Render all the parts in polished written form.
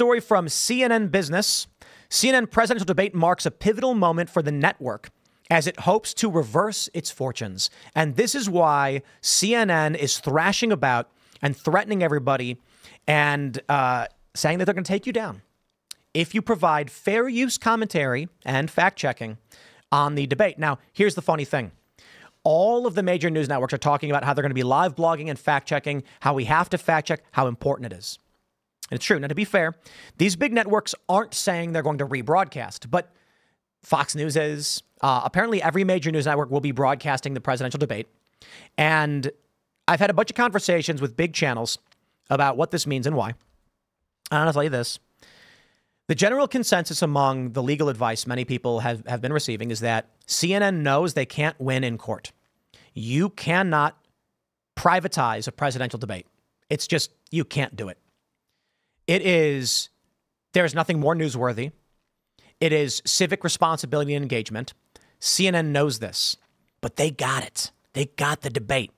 story from CNN Business. CNN presidential debate marks a pivotal moment for the network as it hopes to reverse its fortunes. And this is why CNN is thrashing about and threatening everybody and saying that they're going to take you down if you provide fair use commentary and fact checking on the debate. Now, here's the funny thing. All of the major news networks are talking about how they're going to be live blogging and fact checking, how we have to fact check, how important it is. And it's true. Now, to be fair, these big networks aren't saying they're going to rebroadcast, but Fox News is. Apparently, every major news network will be broadcasting the presidential debate. And I've had a bunch of conversations with big channels about what this means and why. And I'll tell you this. The general consensus among the legal advice many people have been receiving is that CNN knows they can't win in court. You cannot privatize a presidential debate. It's just, you can't do it. There's nothing more newsworthy. It is civic responsibility and engagement. CNN knows this, but they got it. They got the debate.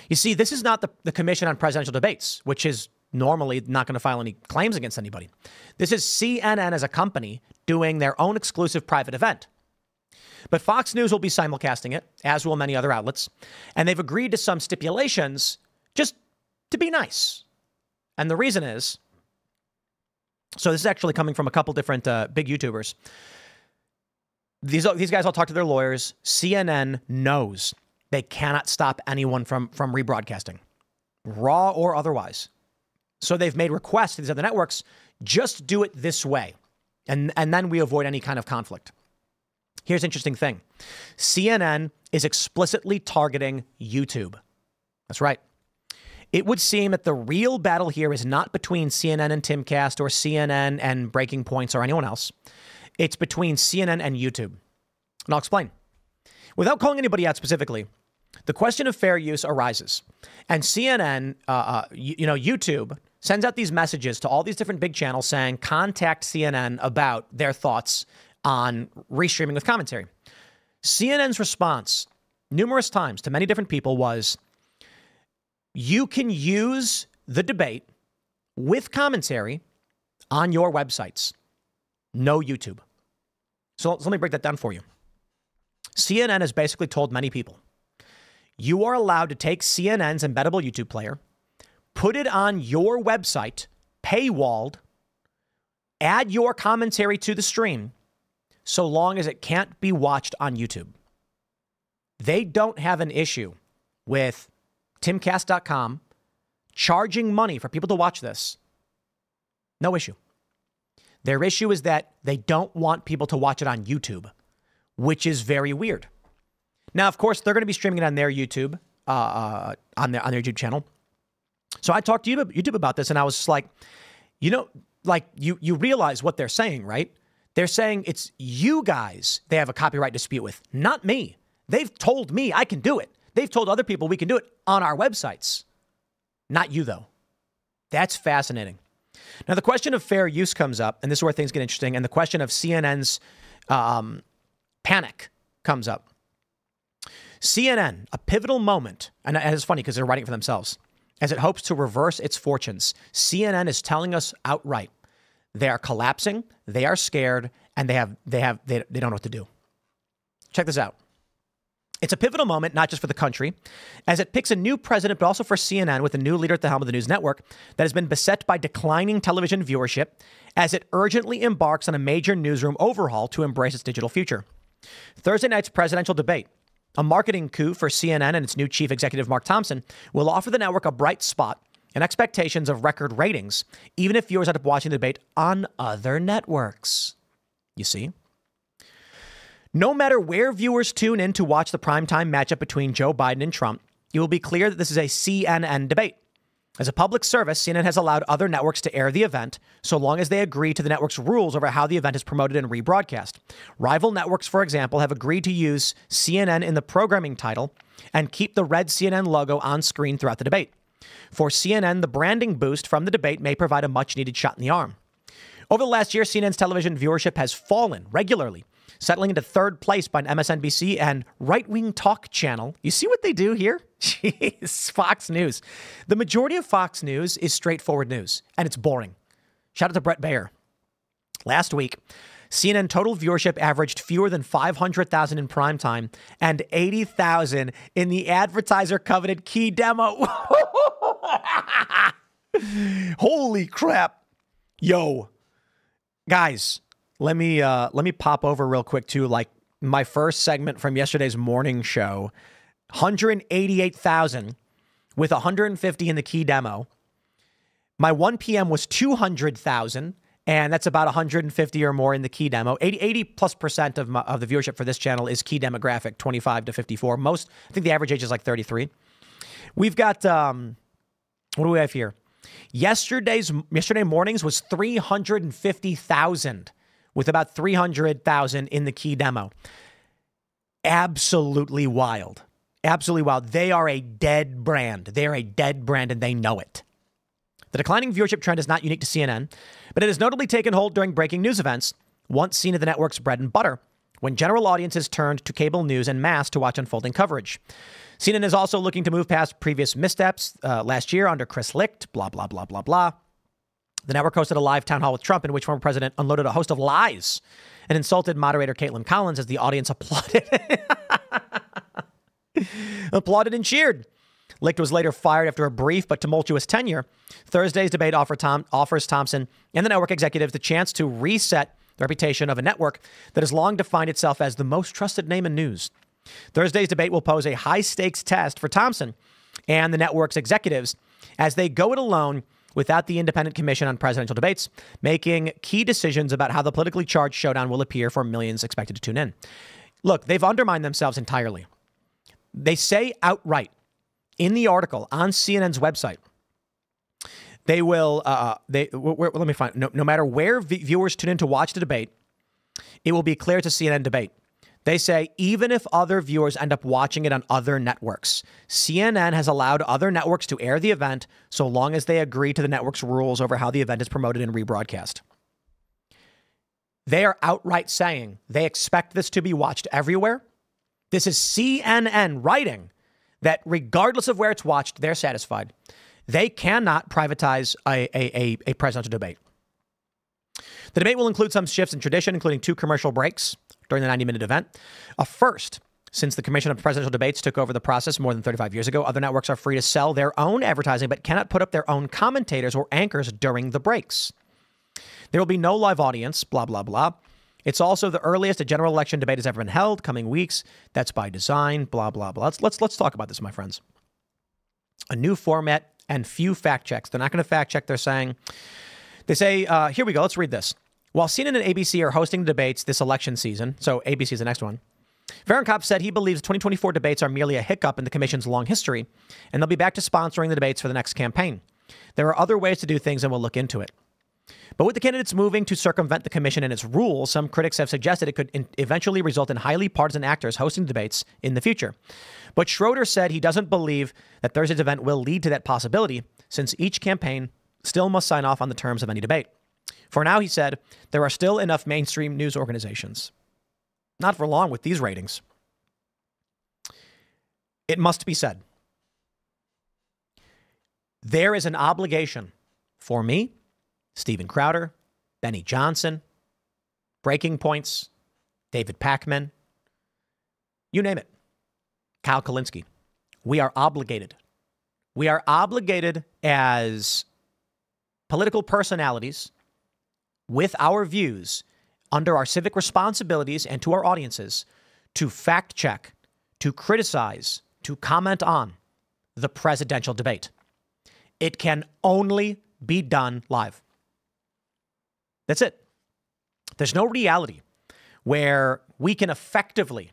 You see, this is not the Commission on Presidential Debates, which is normally not going to file any claims against anybody. This is CNN as a company doing their own exclusive private event. But Fox News will be simulcasting it, as will many other outlets. And they've agreed to some stipulations just to be nice. And the reason is, so this is actually coming from a couple different big YouTubers. These guys all talk to their lawyers. CNN knows they cannot stop anyone from rebroadcasting, raw or otherwise. So they've made requests to these other networks, just do it this way. And then we avoid any kind of conflict. Here's an interesting thing. CNN is explicitly targeting YouTube. That's right. It would seem that the real battle here is not between CNN and Timcast or CNN and Breaking Points or anyone else. It's between CNN and YouTube. And I'll explain. Without calling anybody out specifically, the question of fair use arises. And CNN, YouTube sends out these messages to all these different big channels saying, contact CNN about their thoughts on restreaming with commentary. CNN's response numerous times to many different people was, you can use the debate with commentary on your websites. No YouTube. So let me break that down for you. CNN has basically told many people, you are allowed to take CNN's embeddable YouTube player, put it on your website, paywalled, add your commentary to the stream, so long as it can't be watched on YouTube. They don't have an issue with Timcast.com charging money for people to watch this. No issue. Their issue is that they don't want people to watch it on YouTube, which is very weird. Now, of course, they're going to be streaming it on their YouTube, on their YouTube channel. So I talked to YouTube about this, and I was just like, you realize what they're saying, right? They're saying it's you guys they have a copyright dispute with, not me. They've told me I can do it. They've told other people we can do it on our websites. Not you, though. That's fascinating. Now, the question of fair use comes up, and this is where things get interesting, and the question of CNN's panic comes up. CNN, a pivotal moment, and it's funny because they're writing for themselves, as it hopes to reverse its fortunes. CNN is telling us outright they are collapsing, they are scared, and they don't know what to do. Check this out. It's a pivotal moment, not just for the country, as it picks a new president, but also for CNN with a new leader at the helm of the news network that has been beset by declining television viewership as it urgently embarks on a major newsroom overhaul to embrace its digital future. Thursday night's presidential debate, a marketing coup for CNN and its new chief executive, Mark Thompson, will offer the network a bright spot and expectations of record ratings, even if viewers end up watching the debate on other networks. You see? No matter where viewers tune in to watch the primetime matchup between Joe Biden and Trump, it will be clear that this is a CNN debate. As a public service, CNN has allowed other networks to air the event so long as they agree to the network's rules over how the event is promoted and rebroadcast. Rival networks, for example, have agreed to use CNN in the programming title and keep the red CNN logo on screen throughout the debate. For CNN, the branding boost from the debate may provide a much-needed shot in the arm. Over the last year, CNN's television viewership has fallen regularly, settling into third place by MSNBC and right-wing talk channel. You see what they do here? Jeez, Fox News. The majority of Fox News is straightforward news, and it's boring. Shout out to Brett Baer. Last week, CNN total viewership averaged fewer than 500,000 in primetime and 80,000 in the advertiser-coveted key demo. Holy crap. Yo. Guys, let me pop over real quick to like my first segment from yesterday's morning show. 188,000 with 150 in the key demo. My 1 p.m. was 200,000, and that's about 150 or more in the key demo. 80+% of the viewership for this channel is key demographic, 25 to 54. I think the average age is like 33. We've got, what do we have here? Yesterday mornings was 350,000 with about 300,000 in the key demo. Absolutely wild. Absolutely wild. They are a dead brand. They are a dead brand, and they know it. The declining viewership trend is not unique to CNN, but it has notably taken hold during breaking news events, once seen as the network's bread and butter, when general audiences turned to cable news en masse to watch unfolding coverage. CNN is also looking to move past previous missteps last year under Chris Licht, blah, blah, blah, blah, blah. The network hosted a live town hall with Trump in which former president unloaded a host of lies and insulted moderator Caitlin Collins as the audience applauded. Applauded and cheered. Licht was later fired after a brief but tumultuous tenure. Thursday's debate offers Thompson and the network executives the chance to reset the reputation of a network that has long defined itself as the most trusted name in news. Thursday's debate will pose a high-stakes test for Thompson and the network's executives as they go it alone without the Independent Commission on Presidential Debates, making key decisions about how the politically charged showdown will appear for millions expected to tune in. Look, they've undermined themselves entirely. They say outright in the article on CNN's website, they will, let me find, no matter where viewers tune in to watch the debate, it will be clear to CNN debate. They say, even if other viewers end up watching it on other networks, CNN has allowed other networks to air the event so long as they agree to the network's rules over how the event is promoted and rebroadcast. They are outright saying they expect this to be watched everywhere. This is CNN writing that regardless of where it's watched, they're satisfied. They cannot privatize a presidential debate. The debate will include some shifts in tradition, including 2 commercial breaks during the 90-minute event. A first, since the Commission of Presidential Debates took over the process more than 35 years ago, other networks are free to sell their own advertising but cannot put up their own commentators or anchors during the breaks. There will be no live audience, blah, blah, blah. It's also the earliest a general election debate has ever been held, coming weeks. That's by design, blah, blah, blah. Let's talk about this, my friends. A new format and few fact checks. They're not going to fact check. They say, here we go. Let's read this. While CNN and ABC are hosting debates this election season, so ABC is the next one, Varenkov said he believes 2024 debates are merely a hiccup in the commission's long history, and they'll be back to sponsoring the debates for the next campaign. There are other ways to do things, and we'll look into it. But with the candidates moving to circumvent the commission and its rules, some critics have suggested it could eventually result in highly partisan actors hosting debates in the future. But Schroeder said he doesn't believe that Thursday's event will lead to that possibility, since each campaign still must sign off on the terms of any debate. For now, he said, there are still enough mainstream news organizations. Not for long with these ratings. It must be said, there is an obligation for me, Stephen Crowder, Benny Johnson, Breaking Points, David Pakman, you name it, Kyle Kulinski. We are obligated. We are obligated as political personalities with our views under our civic responsibilities and to our audiences to fact check, to criticize, to comment on the presidential debate. It can only be done live. That's it. There's no reality where we can effectively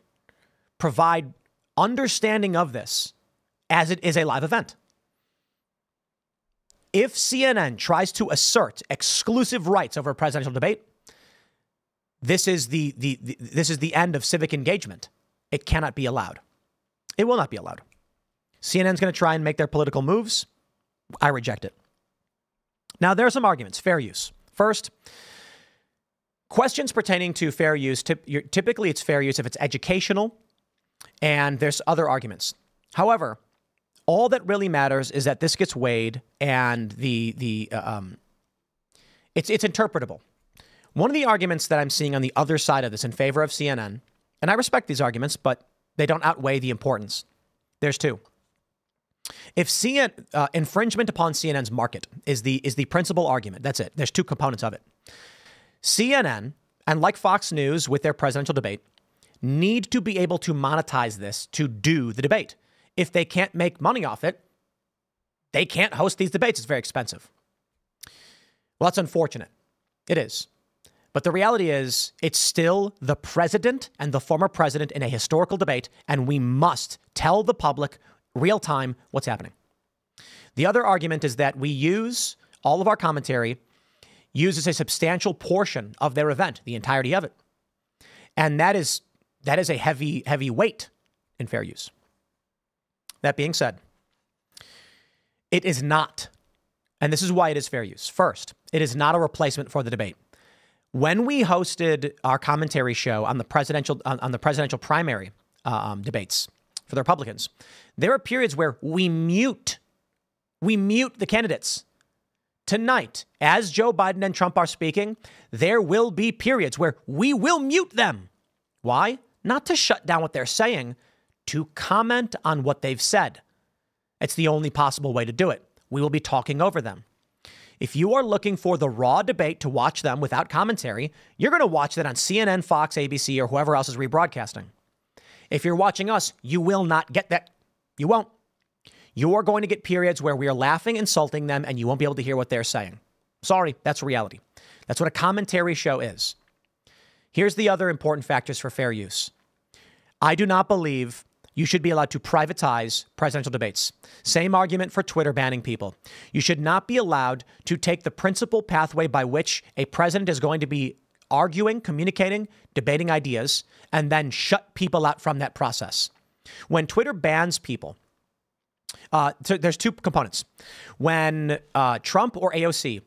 provide understanding of this as it is a live event. If CNN tries to assert exclusive rights over a presidential debate, this is the end of civic engagement. It cannot be allowed. It will not be allowed. CNN's going to try and make their political moves. I reject it. Now, there are some arguments. Fair use. First, questions pertaining to fair use, typically it's fair use if it's educational, and there's other arguments. However, all that really matters is that this gets weighed and it It's interpretable. One of the arguments that I'm seeing on the other side of this in favor of CNN, and I respect these arguments, but they don't outweigh the importance. There's two. If infringement upon CNN's market is the principal argument, that's it. There's two components of it. CNN, and like Fox News with their presidential debate, need to be able to monetize this to do the debate. If they can't make money off it, they can't host these debates. It's very expensive. Well, that's unfortunate. It is. But the reality is, it's still the president and the former president in a historical debate, and we must tell the public real time what's happening. The other argument is that we use all of our commentary uses a substantial portion of their event, the entirety of it. And that is a heavy weight in fair use. That being said, it is not, and this is why it is fair use. First, it is not a replacement for the debate. When we hosted our commentary show on the presidential primary debates for the Republicans, there are periods where we mute the candidates. Tonight, as Joe Biden and Trump are speaking, there will be periods where we will mute them. Why? Not to shut down what they're saying, to comment on what they've said. It's the only possible way to do it. We will be talking over them. If you are looking for the raw debate to watch them without commentary, you're going to watch that on CNN, Fox, ABC, or whoever else is rebroadcasting. If you're watching us, you will not get that. You won't. You're going to get periods where we are laughing, insulting them, and you won't be able to hear what they're saying. Sorry, that's reality. That's what a commentary show is. Here's the other important factors for fair use. I do not believe you should be allowed to privatize presidential debates. Same argument for Twitter banning people. You should not be allowed to take the principal pathway by which a president is going to be arguing, communicating, debating ideas, and then shut people out from that process. When Twitter bans people, so there's two components. When Trump or AOC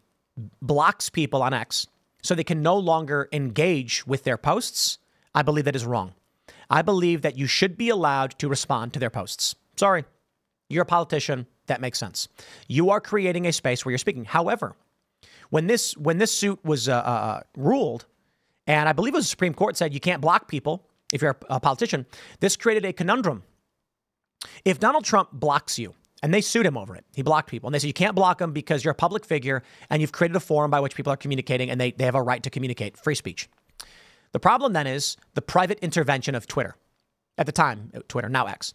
blocks people on X so they can no longer engage with their posts, I believe that is wrong. I believe that you should be allowed to respond to their posts. Sorry, you're a politician. That makes sense. You are creating a space where you're speaking. However, when this suit was ruled, and I believe it was the Supreme Court said you can't block people if you're a politician, this created a conundrum. If Donald Trump blocks you, and they sued him over it, he blocked people, and they said you can't block him because you're a public figure and you've created a forum by which people are communicating and they have a right to communicate, free speech. The problem then is the private intervention of Twitter. At the time, Twitter, now X.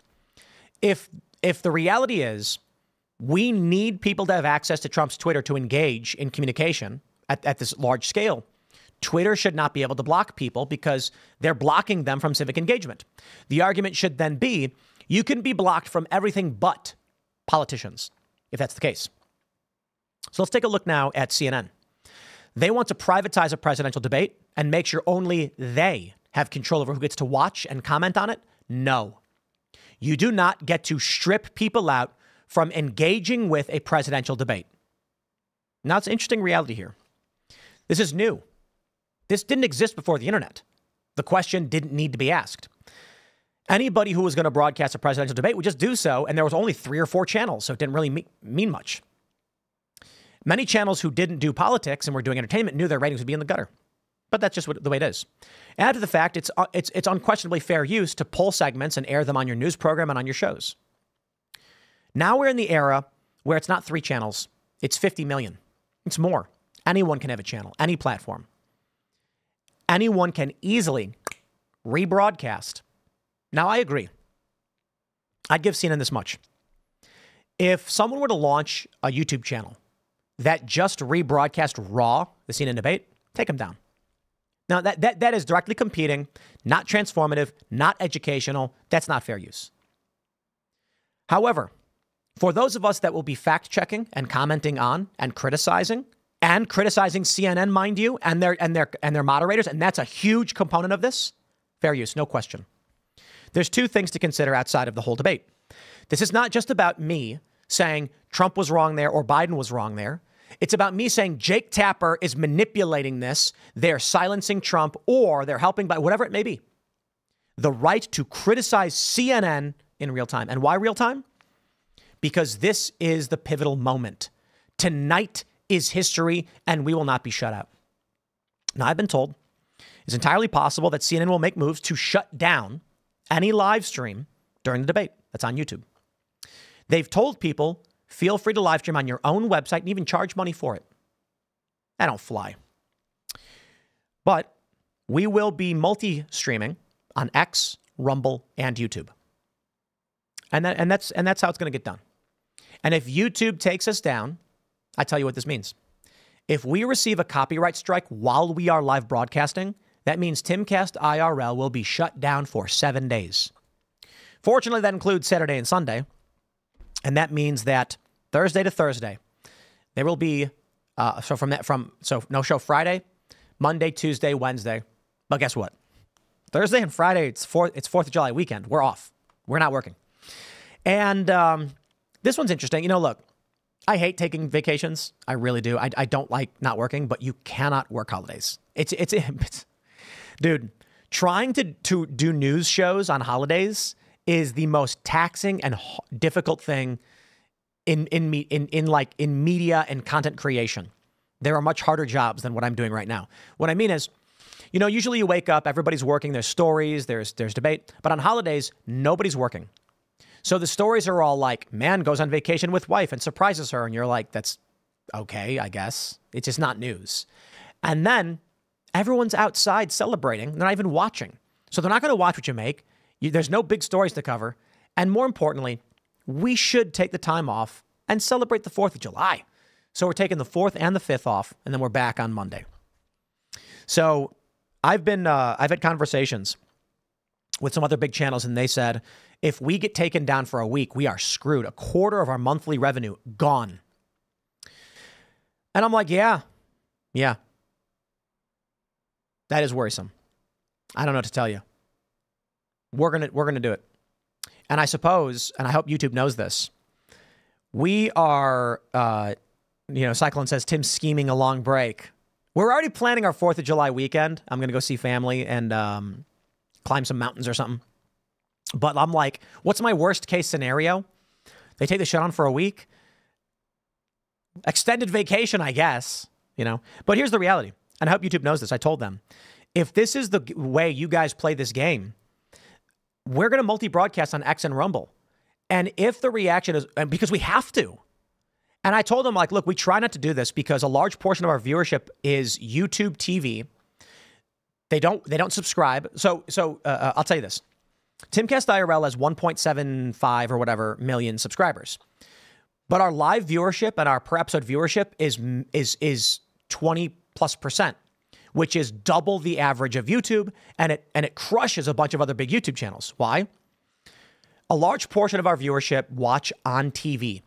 If the reality is we need people to have access to Trump's Twitter to engage in communication at this large scale, Twitter should not be able to block people because they're blocking them from civic engagement. The argument should then be you can be blocked from everything but politicians, if that's the case. So let's take a look now at CNN. They want to privatize a presidential debate and make sure only they have control over who gets to watch and comment on it. No, you do not get to strip people out from engaging with a presidential debate. Now, it's an interesting reality here. This is new. This didn't exist before the internet. The question didn't need to be asked. Anybody who was going to broadcast a presidential debate would just do so, and there was only 3 or 4 channels, so it didn't really mean much. Many channels who didn't do politics and were doing entertainment knew their ratings would be in the gutter. But that's just the way it is. Add to the fact, it's unquestionably fair use to pull segments and air them on your news program and on your shows. Now we're in the era where it's not 3 channels, it's 50 million. It's more. Anyone can have a channel, any platform. Anyone can easily rebroadcast. Now, I agree. I'd give CNN this much. If someone were to launch a YouTube channel that just rebroadcast raw the CNN debate, take them down. Now, that is directly competing, not transformative, not educational. That's not fair use. However, for those of us that will be fact-checking and commenting on and criticizing CNN, mind you, and their moderators, and that's a huge component of this, fair use, no question. There's 2 things to consider outside of the whole debate. This is not just about me saying Trump was wrong there or Biden was wrong there. It's about me saying Jake Tapper is manipulating this. They're silencing Trump or they're helping by whatever it may be. The right to criticize CNN in real time. And why real time? Because this is the pivotal moment. Tonight is history, and we will not be shut out. Now, I've been told it's entirely possible that CNN will make moves to shut down any live stream during the debate that's on YouTube. They've told people, feel free to live stream on your own website and even charge money for it. That don't fly. But we will be multi-streaming on X, Rumble, and YouTube. And that's how it's going to get done. And if YouTube takes us down, I tell you what this means. If we receive a copyright strike while we are live broadcasting, that means Timcast IRL will be shut down for 7 days. Fortunately, that includes Saturday and Sunday. And that means that Thursday to Thursday, there will be, no show Friday, Monday, Tuesday, Wednesday. But guess what? Thursday and Friday, it's 4th of July weekend. We're off. We're not working. And this one's interesting. You know, look, I hate taking vacations. I really do. I don't like not working, but you cannot work holidays. It's dude, trying to do news shows on holidays is the most taxing and difficult thing in media and content creation. There are much harder jobs than what I'm doing right now. What I mean is, you know, usually you wake up, everybody's working, there's stories, there's debate, but on holidays, nobody's working. So the stories are all like, man goes on vacation with wife and surprises her. And you're like, that's okay, I guess. It's just not news. And then everyone's outside celebrating. They're not even watching. So they're not going to watch what you make. There's no big stories to cover. And more importantly, we should take the time off and celebrate the 4th of July. So we're taking the 4th and the 5th off, and then we're back on Monday. So I've had conversations with some other big channels, and they said, if we get taken down for a week, we are screwed. A quarter of our monthly revenue gone. And I'm like, yeah. That is worrisome. I don't know what to tell you. We're gonna do it. And I suppose, and I hope YouTube knows this, we are, Cyclone says, Tim's scheming a long break. We're already planning our 4th of July weekend. I'm going to go see family and climb some mountains or something. But I'm like, what's my worst case scenario? They take the shut on for a week. Extended vacation, I guess, But here's the reality. And I hope YouTube knows this. I told them, if this is the way you guys play this game, we're going to multi-broadcast on X and Rumble. And if the reaction is, because we have to. And I told them, like, look, we try not to do this because a large portion of our viewership is YouTube TV. They don't subscribe. So I'll tell you this. Timcast IRL has 1.75 or whatever million subscribers. But our live viewership and our per episode viewership is 20+%, which is double the average of YouTube, and it crushes a bunch of other big YouTube channels. Why? A large portion of our viewership watch on TV.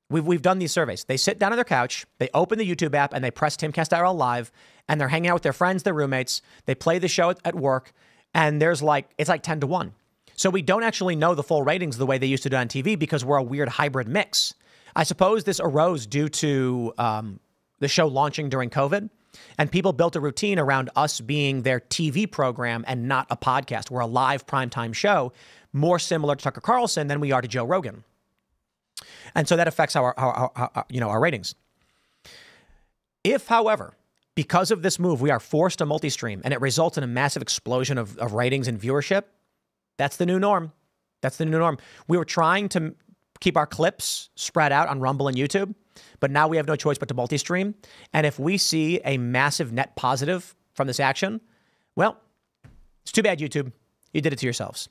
We've done these surveys. They sit down on their couch, they open the YouTube app, and they press Timcast IRL Live, and they're hanging out with their friends, their roommates. They play the show at work, and it's like 10-1. So we don't actually know the full ratings the way they used to do on TV because we're a weird hybrid mix. I suppose this arose due to the show launching during COVID, and people built a routine around us being their TV program and not a podcast. We're a live primetime show, more similar to Tucker Carlson than we are to Joe Rogan. And so that affects our ratings. If, however, because of this move, we are forced to multi-stream and it results in a massive explosion of ratings and viewership, that's the new norm. That's the new norm. We were trying to keep our clips spread out on Rumble and YouTube, but now we have no choice but to multi-stream. And if we see a massive net positive from this action, well, it's too bad, YouTube. You did it to yourselves.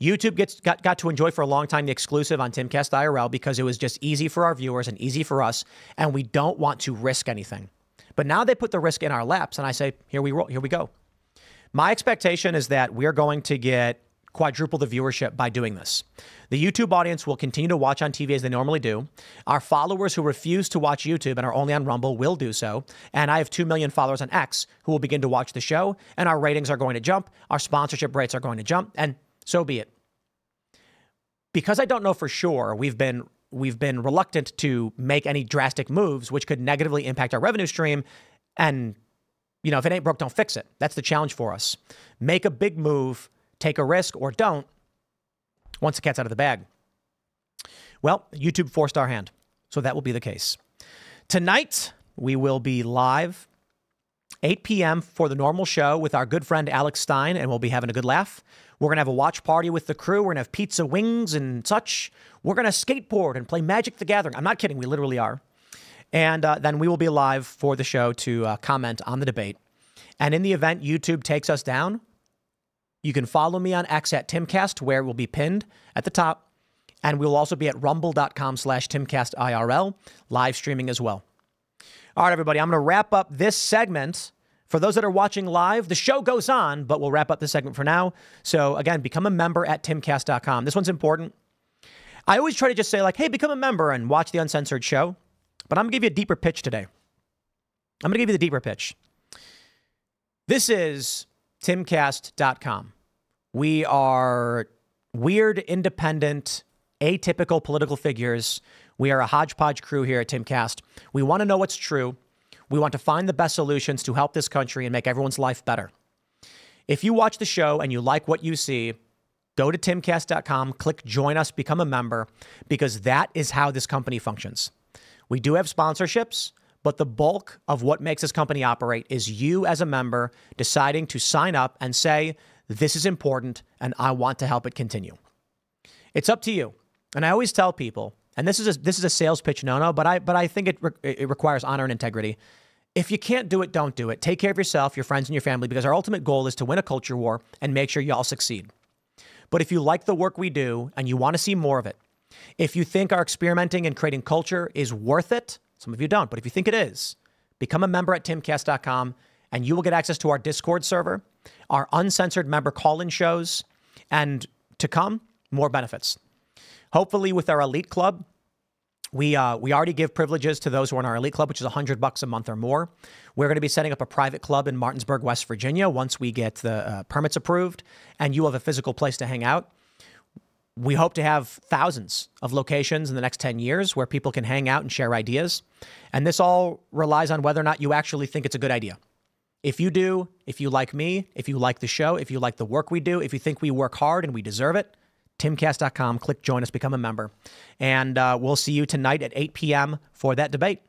YouTube got to enjoy for a long time the exclusive on Timcast IRL because it was just easy for our viewers and easy for us, and we don't want to risk anything. But now they put the risk in our laps, and I say, here we go. My expectation is that we're going to get quadruple the viewership by doing this. The YouTube audience will continue to watch on TV as they normally do. Our followers who refuse to watch YouTube and are only on Rumble will do so. And I have 2 million followers on X who will begin to watch the show, and our ratings are going to jump. Our sponsorship rates are going to jump, and so be it. Because I don't know for sure, we've been reluctant to make any drastic moves, which could negatively impact our revenue stream. And, if it ain't broke, don't fix it. That's the challenge for us. Make a big move, take a risk, or don't once the cat's out of the bag. Well, YouTube forced our hand, so that will be the case. Tonight, we will be live 8 p.m. for the normal show with our good friend Alex Stein, and we'll be having a good laugh. We're going to have a watch party with the crew. We're going to have pizza, wings, and such. We're going to skateboard and play Magic the Gathering. I'm not kidding. We literally are. And then we will be live for the show to comment on the debate. And in the event YouTube takes us down, you can follow me on X at Timcast, where it will be pinned at the top. And we'll also be at rumble.com/TimcastIRL, live streaming as well. All right, everybody, I'm going to wrap up this segment. For those that are watching live, the show goes on, but we'll wrap up this segment for now. So again, become a member at Timcast.com. This one's important. I always try to just say like, hey, become a member and watch the uncensored show. But I'm going to give you a deeper pitch today. I'm going to give you the deeper pitch. This is Timcast.com. We are weird, independent, atypical political figures. We are a hodgepodge crew here at Timcast. We want to know what's true. We want to find the best solutions to help this country and make everyone's life better. If you watch the show and you like what you see, go to Timcast.com, click join us, become a member, because that is how this company functions. We do have sponsorships, but the bulk of what makes this company operate is you as a member deciding to sign up and say, this is important and I want to help it continue. It's up to you. And I always tell people, and this is a sales pitch no-no, but I think it requires honor and integrity. If you can't do it, don't do it. Take care of yourself, your friends, and your family, because our ultimate goal is to win a culture war and make sure you all succeed. But if you like the work we do and you want to see more of it, if you think our experimenting and creating culture is worth it, some of you don't, but if you think it is, become a member at Timcast.com and you will get access to our Discord server, our uncensored member call-in shows, and to come, more benefits. Hopefully with our Elite Club, we already give privileges to those who are in our Elite Club, which is $100 a month or more. We're going to be setting up a private club in Martinsburg, West Virginia, once we get the permits approved, and you have a physical place to hang out. We hope to have thousands of locations in the next 10 years where people can hang out and share ideas. And this all relies on whether or not you actually think it's a good idea. If you do, if you like me, if you like the show, if you like the work we do, if you think we work hard and we deserve it, Timcast.com, click join us, become a member. And we'll see you tonight at 8 p.m. for that debate.